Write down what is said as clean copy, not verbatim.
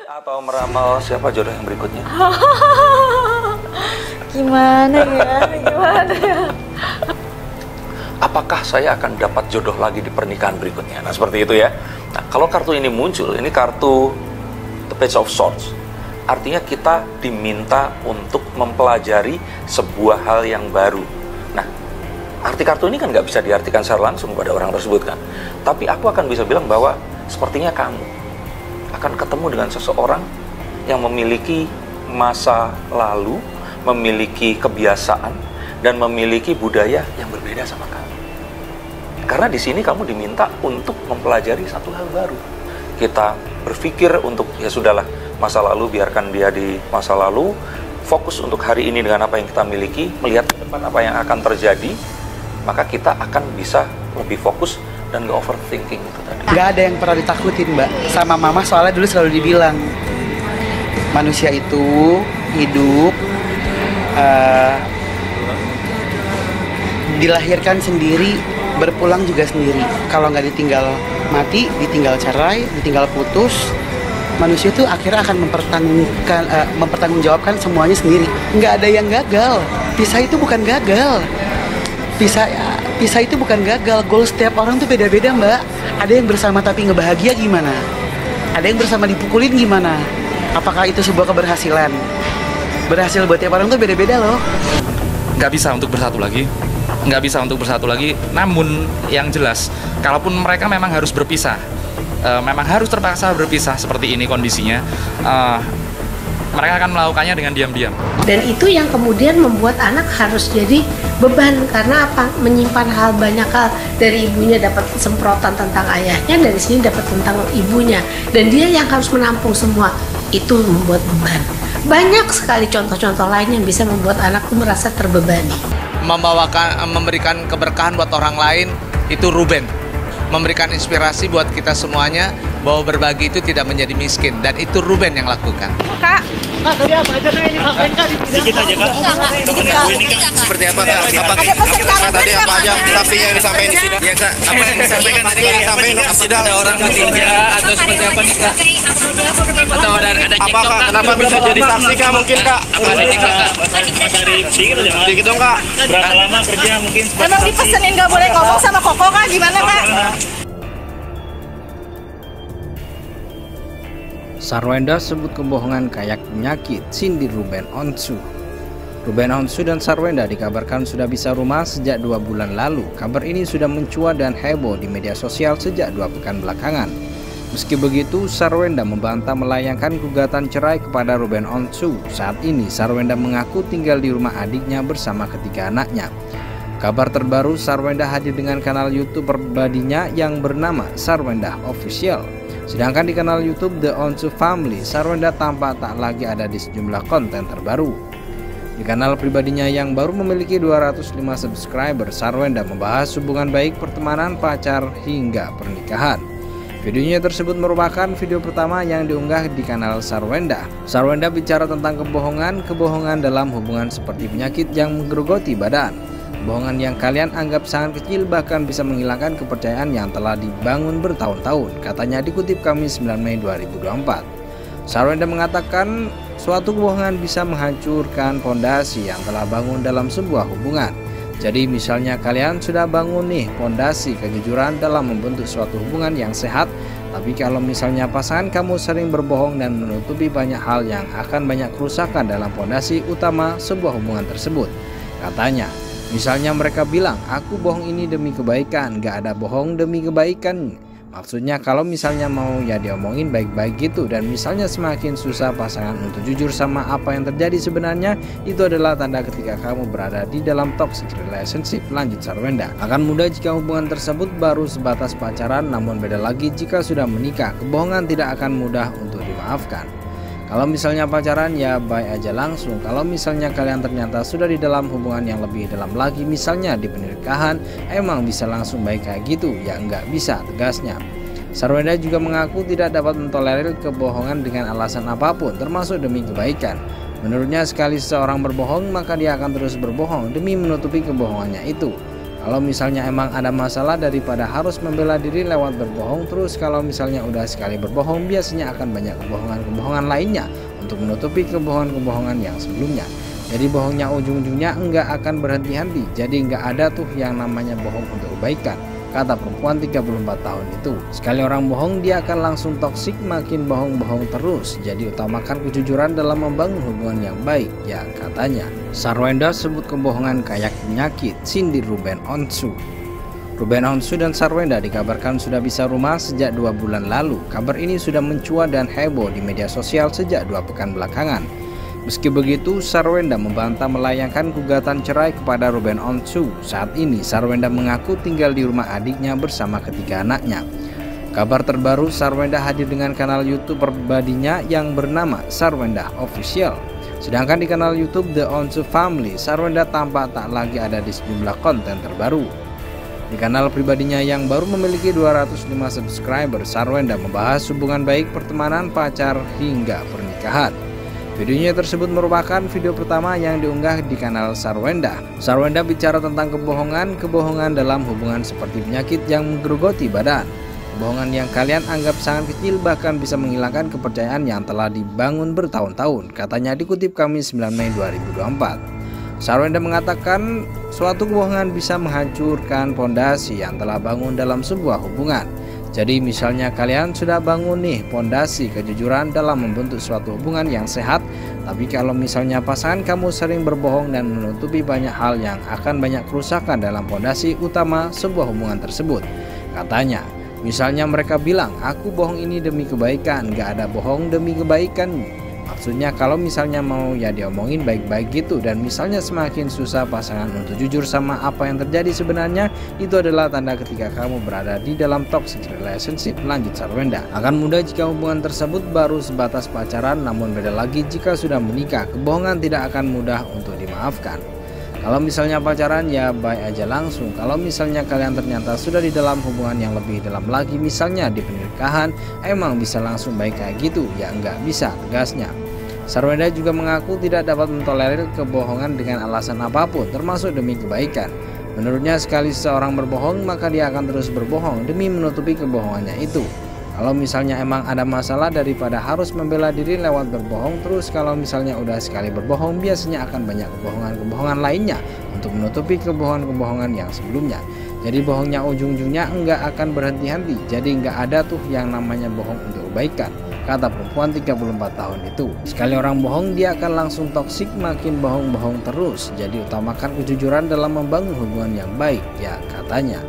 Atau meramal siapa jodoh yang berikutnya? Gimana ya? Apakah saya akan dapat jodoh lagi di pernikahan berikutnya? Nah, seperti itu ya. Nah, kalau kartu ini muncul, ini kartu The Page of Swords. Artinya kita diminta untuk mempelajari sebuah hal yang baru. Nah, arti kartu ini kan nggak bisa diartikan secara langsung pada orang tersebut kan. Tapi aku akan bisa bilang bahwa sepertinya kamu akan ketemu dengan seseorang yang memiliki masa lalu, memiliki kebiasaan, dan memiliki budaya yang berbeda sama kamu. Karena di sini kamu diminta untuk mempelajari satu hal baru. Kita berpikir untuk, ya sudahlah, masa lalu biarkan dia di masa lalu, fokus untuk hari ini dengan apa yang kita miliki, melihat ke depan apa yang akan terjadi, maka kita akan bisa lebih fokus dan gak overthinking itu tadi. Gak ada yang pernah ditakutin, Mbak, sama Mama, soalnya dulu selalu dibilang manusia itu hidup dilahirkan sendiri, berpulang juga sendiri. Kalau nggak ditinggal mati, ditinggal cerai, ditinggal putus, manusia itu akhirnya akan mempertanggungjawabkan semuanya sendiri. Nggak ada yang gagal. Pisah itu bukan gagal. Pisah itu bukan gagal. Goal setiap orang tuh beda-beda, Mbak. Ada yang bersama tapi ngebahagia gimana? Ada yang bersama dipukulin gimana? Apakah itu sebuah keberhasilan? Berhasil buat tiap orang tuh beda-beda loh. Nggak bisa untuk bersatu lagi, namun yang jelas, kalaupun mereka memang harus berpisah, memang harus terpaksa berpisah seperti ini kondisinya, mereka akan melakukannya dengan diam-diam. Dan itu yang kemudian membuat anak harus jadi beban, karena apa? Menyimpan banyak hal dari ibunya, dapat semprotan tentang ayahnya, dari sini dapat tentang ibunya, dan dia yang harus menampung semua, itu membuat beban. Banyak sekali contoh-contoh lain yang bisa membuat anak itu merasa terbebani. Memberikan keberkahan buat orang lain, itu Ruben. Memberikan inspirasi buat kita semuanya bahwa berbagi itu tidak menjadi miskin, dan itu Ruben yang lakukan. Kak, Tadi apa aja Kak ini sampein Kak? Sedikit aja Kak. Seperti apa Kak? Tadi apa aja saksinya yang disampaikan di sini? Ya Kak, apa yang disampaikan tadi yang disampaikan sudah ada orang ketiga atau seperti apa nih Kak? Atau ada apakah kenapa bisa jadi saksi Kak mungkin Kak? Apa ada Kak? Dari sedikit dong Kak. Berapa lama kerja mungkin? emang dipesenin nggak boleh ngomong sama Koko Kak? Gimana Kak? Sarwenda sebut kebohongan kayak penyakit, sindir Ruben Onsu. Ruben Onsu dan Sarwenda dikabarkan sudah bisa rumah sejak 2 bulan lalu. Kabar ini sudah mencuat dan heboh di media sosial sejak 2 pekan belakangan. Meski begitu, Sarwenda membantah melayangkan gugatan cerai kepada Ruben Onsu. Saat ini, Sarwenda mengaku tinggal di rumah adiknya bersama ketiga anaknya. Kabar terbaru, Sarwenda hadir dengan kanal YouTube pribadinya yang bernama Sarwenda Official. Sedangkan di kanal YouTube The Onsu Family, Sarwenda tampak tak lagi ada di sejumlah konten terbaru. Di kanal pribadinya yang baru memiliki 205 subscriber, Sarwenda membahas hubungan baik, pertemanan, pacar, hingga pernikahan. Videonya tersebut merupakan video pertama yang diunggah di kanal Sarwenda. Sarwenda bicara tentang kebohongan dalam hubungan seperti penyakit yang menggerogoti badan. Kebohongan yang kalian anggap sangat kecil bahkan bisa menghilangkan kepercayaan yang telah dibangun bertahun-tahun, katanya dikutip Kamis 9 Mei 2024. Sarwenda mengatakan suatu kebohongan bisa menghancurkan fondasi yang telah bangun dalam sebuah hubungan. Jadi misalnya kalian sudah bangun nih fondasi kejujuran dalam membentuk suatu hubungan yang sehat, tapi kalau misalnya pasangan kamu sering berbohong dan menutupi banyak hal yang akan banyak kerusakan dalam fondasi utama sebuah hubungan tersebut, katanya. Misalnya mereka bilang, aku bohong ini demi kebaikan, gak ada bohong demi kebaikan. Maksudnya kalau misalnya mau ya diomongin baik-baik gitu, dan misalnya semakin susah pasangan untuk jujur sama apa yang terjadi sebenarnya, itu adalah tanda ketika kamu berada di dalam toxic relationship, lanjut Sarwenda. Akan mudah jika hubungan tersebut baru sebatas pacaran, namun beda lagi jika sudah menikah. Kebohongan tidak akan mudah untuk dimaafkan. Kalau misalnya pacaran ya baik aja langsung. Kalau misalnya kalian ternyata sudah di dalam hubungan yang lebih dalam lagi, misalnya di pernikahan, emang bisa langsung baik kayak gitu? Ya nggak bisa, tegasnya. Sarwenda juga mengaku tidak dapat mentolerir kebohongan dengan alasan apapun, termasuk demi kebaikan. Menurutnya sekali seseorang berbohong, maka dia akan terus berbohong demi menutupi kebohongannya itu. Kalau misalnya emang ada masalah daripada harus membela diri lewat berbohong terus, kalau misalnya udah sekali berbohong biasanya akan banyak kebohongan-kebohongan lainnya untuk menutupi kebohongan-kebohongan yang sebelumnya. Jadi bohongnya ujung-ujungnya enggak akan berhenti-henti. Jadi enggak ada tuh yang namanya bohong untuk kebaikan, kata perempuan 34 tahun itu. Sekali orang bohong dia akan langsung toksik, makin bohong-bohong terus. Jadi utamakan kejujuran dalam membangun hubungan yang baik, ya katanya. Sarwenda sebut kebohongan kayak penyakit, sindir Ruben Onsu. Ruben Onsu dan Sarwenda dikabarkan sudah bisa rumah sejak 2 bulan lalu. Kabar ini sudah mencuat dan heboh di media sosial sejak 2 pekan belakangan. Meski begitu, Sarwenda membantah melayangkan gugatan cerai kepada Ruben Onsu. Saat ini, Sarwenda mengaku tinggal di rumah adiknya bersama ketiga anaknya. Kabar terbaru, Sarwenda hadir dengan kanal YouTube pribadinya yang bernama Sarwenda Official. Sedangkan di kanal YouTube The Onsu Family, Sarwenda tampak tak lagi ada di sejumlah konten terbaru. Di kanal pribadinya yang baru memiliki 205 subscriber, Sarwenda membahas hubungan baik, pertemanan, pacar, hingga pernikahan. Videonya tersebut merupakan video pertama yang diunggah di kanal Sarwenda. Sarwenda bicara tentang kebohongan dalam hubungan seperti penyakit yang menggerogoti badan. Kebohongan yang kalian anggap sangat kecil bahkan bisa menghilangkan kepercayaan yang telah dibangun bertahun-tahun, katanya dikutip Kamis 9 Mei 2024. Sarwenda mengatakan suatu kebohongan bisa menghancurkan pondasi yang telah bangun dalam sebuah hubungan. Jadi misalnya kalian sudah bangun nih pondasi kejujuran dalam membentuk suatu hubungan yang sehat, tapi kalau misalnya pasangan kamu sering berbohong dan menutupi banyak hal yang akan banyak kerusakan dalam pondasi utama sebuah hubungan tersebut, katanya. Misalnya mereka bilang, aku bohong ini demi kebaikan, gak ada bohong demi kebaikan. Maksudnya kalau misalnya mau ya diomongin baik-baik gitu. Dan misalnya semakin susah pasangan untuk jujur sama apa yang terjadi sebenarnya, itu adalah tanda ketika kamu berada di dalam toxic relationship, lanjut Sarwenda. Akan mudah jika hubungan tersebut baru sebatas pacaran, namun beda lagi jika sudah menikah. Kebohongan tidak akan mudah untuk dimaafkan. Kalau misalnya pacaran ya baik aja langsung. Kalau misalnya kalian ternyata sudah di dalam hubungan yang lebih dalam lagi, misalnya di pernikahan, emang bisa langsung baik kayak gitu? Ya enggak bisa, tegasnya. Sarwenda juga mengaku tidak dapat mentolerir kebohongan dengan alasan apapun, termasuk demi kebaikan. Menurutnya sekali seseorang berbohong, maka dia akan terus berbohong demi menutupi kebohongannya itu. Kalau misalnya emang ada masalah daripada harus membela diri lewat berbohong terus, kalau misalnya udah sekali berbohong biasanya akan banyak kebohongan-kebohongan lainnya untuk menutupi kebohongan-kebohongan yang sebelumnya. Jadi bohongnya ujung-ujungnya enggak akan berhenti-henti. Jadi enggak ada tuh yang namanya bohong untuk kebaikan, kata perempuan 34 tahun itu. Sekali orang bohong dia akan langsung toksik, makin bohong-bohong terus. Jadi utamakan kejujuran dalam membangun hubungan yang baik, ya katanya.